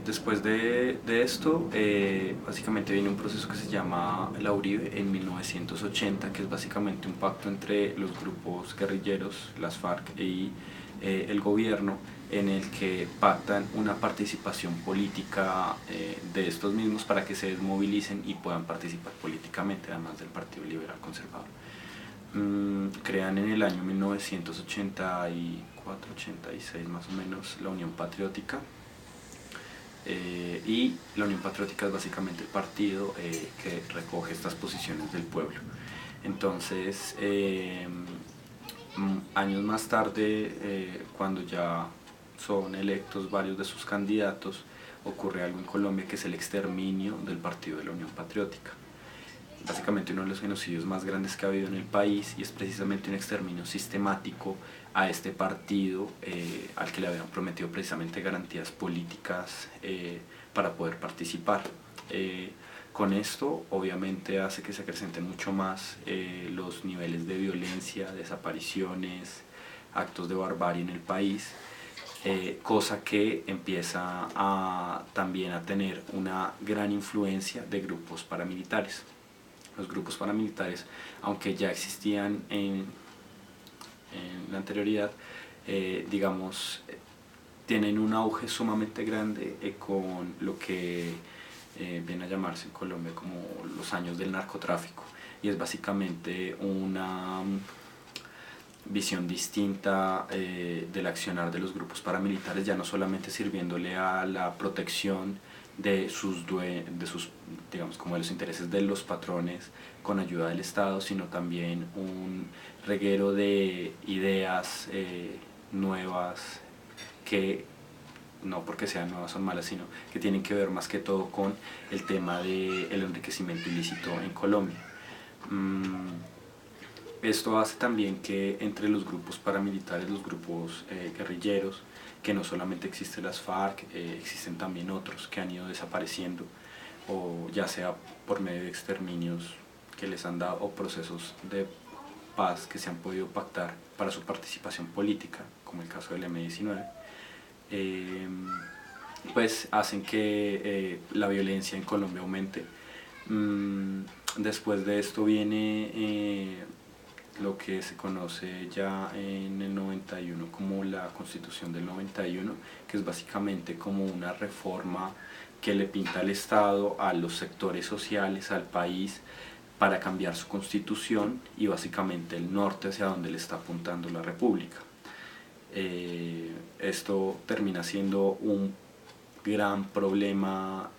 Después de esto, básicamente viene un proceso que se llama la Uribe en 1980, que es básicamente un pacto entre los grupos guerrilleros, las FARC y el gobierno, en el que pactan una participación política de estos mismos para que se desmovilicen y puedan participar políticamente, además del Partido Liberal Conservador. Crean en el año 1984-86 más o menos la Unión Patriótica, y la Unión Patriótica es básicamente el partido que recoge estas posiciones del pueblo. Entonces, años más tarde, cuando ya son electos varios de sus candidatos, ocurre algo en Colombia que es el exterminio del partido de la Unión Patriótica. Básicamente uno de los genocidios más grandes que ha habido en el país, y es precisamente un exterminio sistemático a este partido al que le habían prometido precisamente garantías políticas para poder participar. Con esto obviamente hace que se acrecenten mucho más los niveles de violencia, desapariciones, actos de barbarie en el país, cosa que empieza también a tener una gran influencia de grupos paramilitares. Los grupos paramilitares, aunque ya existían en la anterioridad, digamos, tienen un auge sumamente grande con lo que viene a llamarse en Colombia como los años del narcotráfico, y es básicamente una visión distinta del accionar de los grupos paramilitares, ya no solamente sirviéndole a la protección de sus digamos, como de los intereses de los patrones con ayuda del Estado, sino también un reguero de ideas nuevas que no porque sean nuevas son malas, sino que tienen que ver más que todo con el tema del enriquecimiento ilícito en Colombia. Esto hace también que entre los grupos paramilitares, los grupos guerrilleros, que no solamente existen las FARC, existen también otros que han ido desapareciendo, o ya sea por medio de exterminios que les han dado, o procesos de paz que se han podido pactar para su participación política, como el caso del M-19, pues hacen que la violencia en Colombia aumente. Después de esto viene lo que se conoce ya en el 91 como la Constitución del 91, que es básicamente como una reforma que le pinta al Estado, a los sectores sociales, al país, para cambiar su constitución y básicamente el norte hacia donde le está apuntando la República. Esto termina siendo un gran problema,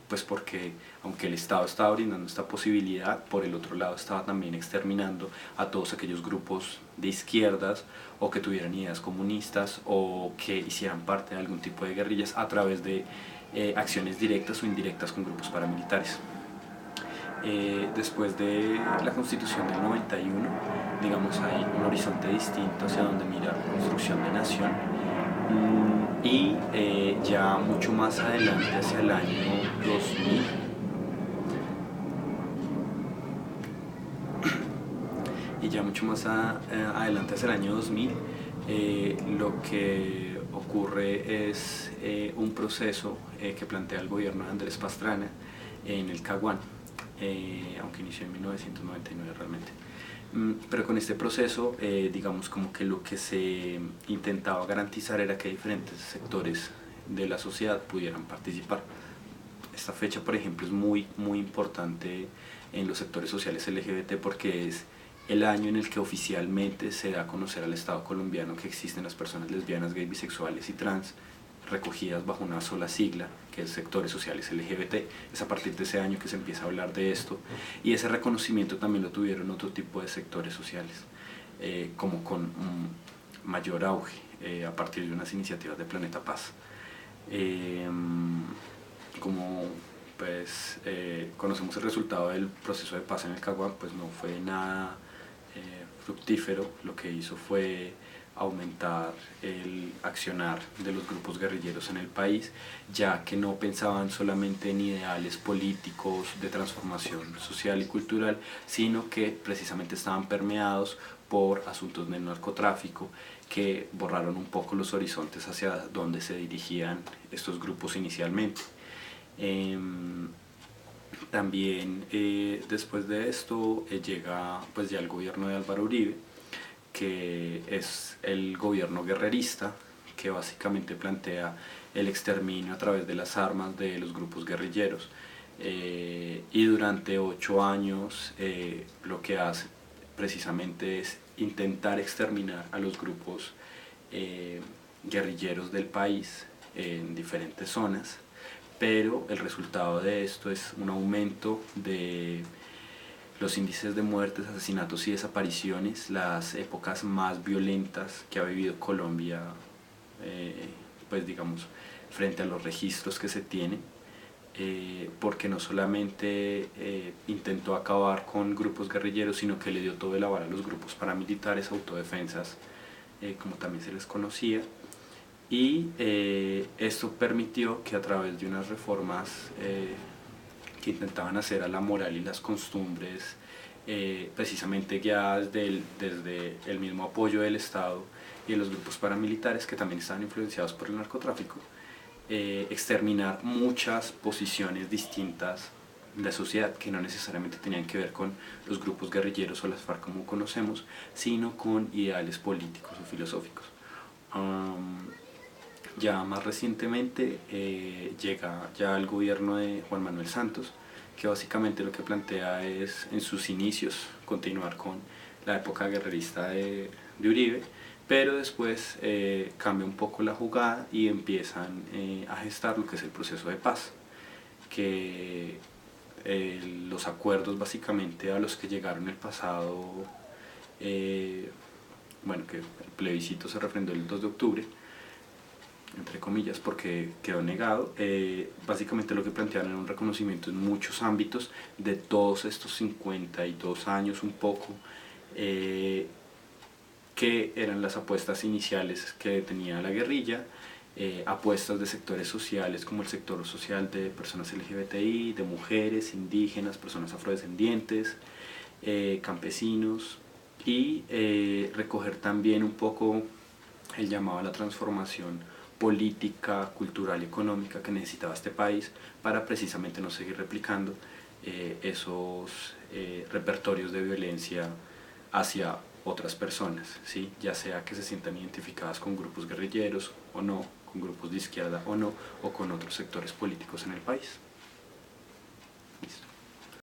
pues porque aunque el Estado estaba brindando esta posibilidad, por el otro lado estaba también exterminando a todos aquellos grupos de izquierdas o que tuvieran ideas comunistas o que hicieran parte de algún tipo de guerrillas a través de acciones directas o indirectas con grupos paramilitares. Después de la Constitución del 91, digamos, hay un horizonte distinto hacia donde mira la construcción de nación, y ya mucho más adelante, hacia el año 2000, adelante hacia el año 2000, lo que ocurre es un proceso que plantea el gobierno de Andrés Pastrana en el Caguán, aunque inició en 1999 realmente. Pero con este proceso, digamos, como que lo que se intentaba garantizar era que diferentes sectores de la sociedad pudieran participar. Esta fecha, por ejemplo, es muy importante en los sectores sociales LGBT porque es el año en el que oficialmente se da a conocer al Estado colombiano que existen las personas lesbianas, gays, bisexuales y trans, recogidas bajo una sola sigla, que es sectores sociales LGBT. Es a partir de ese año que se empieza a hablar de esto, y ese reconocimiento también lo tuvieron otro tipo de sectores sociales, como con mayor auge a partir de unas iniciativas de Planeta Paz. Como pues conocemos el resultado del proceso de paz en el Caguán, pues no fue nada fructífero. Lo que hizo fue aumentar el accionar de los grupos guerrilleros en el país, ya que no pensaban solamente en ideales políticos de transformación social y cultural, sino que precisamente estaban permeados por asuntos del narcotráfico que borraron un poco los horizontes hacia donde se dirigían estos grupos inicialmente. También después de esto llega pues ya el gobierno de Álvaro Uribe, que es el gobierno guerrerista, que básicamente plantea el exterminio a través de las armas de los grupos guerrilleros. Y durante 8 años lo que hace precisamente es intentar exterminar a los grupos guerrilleros del país en diferentes zonas, pero el resultado de esto es un aumento de los índices de muertes, asesinatos y desapariciones, las épocas más violentas que ha vivido Colombia, pues digamos, frente a los registros que se tienen, porque no solamente intentó acabar con grupos guerrilleros, sino que le dio todo el aval a los grupos paramilitares, autodefensas, como también se les conocía, y esto permitió que a través de unas reformas que intentaban hacer a la moral y las costumbres, precisamente guiadas desde el mismo apoyo del Estado y de los grupos paramilitares, que también estaban influenciados por el narcotráfico, exterminar muchas posiciones distintas de la sociedad que no necesariamente tenían que ver con los grupos guerrilleros o las FARC como conocemos, sino con ideales políticos o filosóficos. Ya más recientemente llega ya el gobierno de Juan Manuel Santos, que básicamente lo que plantea es en sus inicios continuar con la época guerrerista de Uribe, pero después cambia un poco la jugada y empiezan a gestar lo que es el proceso de paz, que los acuerdos básicamente a los que llegaron el pasado, bueno, que el plebiscito se refrendó el 2 de octubre, entre comillas, porque quedó negado. Básicamente lo que plantearon era un reconocimiento en muchos ámbitos de todos estos 52 años un poco, que eran las apuestas iniciales que tenía la guerrilla, apuestas de sectores sociales como el sector social de personas LGBTI, de mujeres, indígenas, personas afrodescendientes, campesinos, y recoger también un poco el llamado a la transformación política, cultural y económica que necesitaba este país para precisamente no seguir replicando esos repertorios de violencia hacia otras personas, ¿sí? Ya sea que se sientan identificadas con grupos guerrilleros o no, con grupos de izquierda o no, o con otros sectores políticos en el país.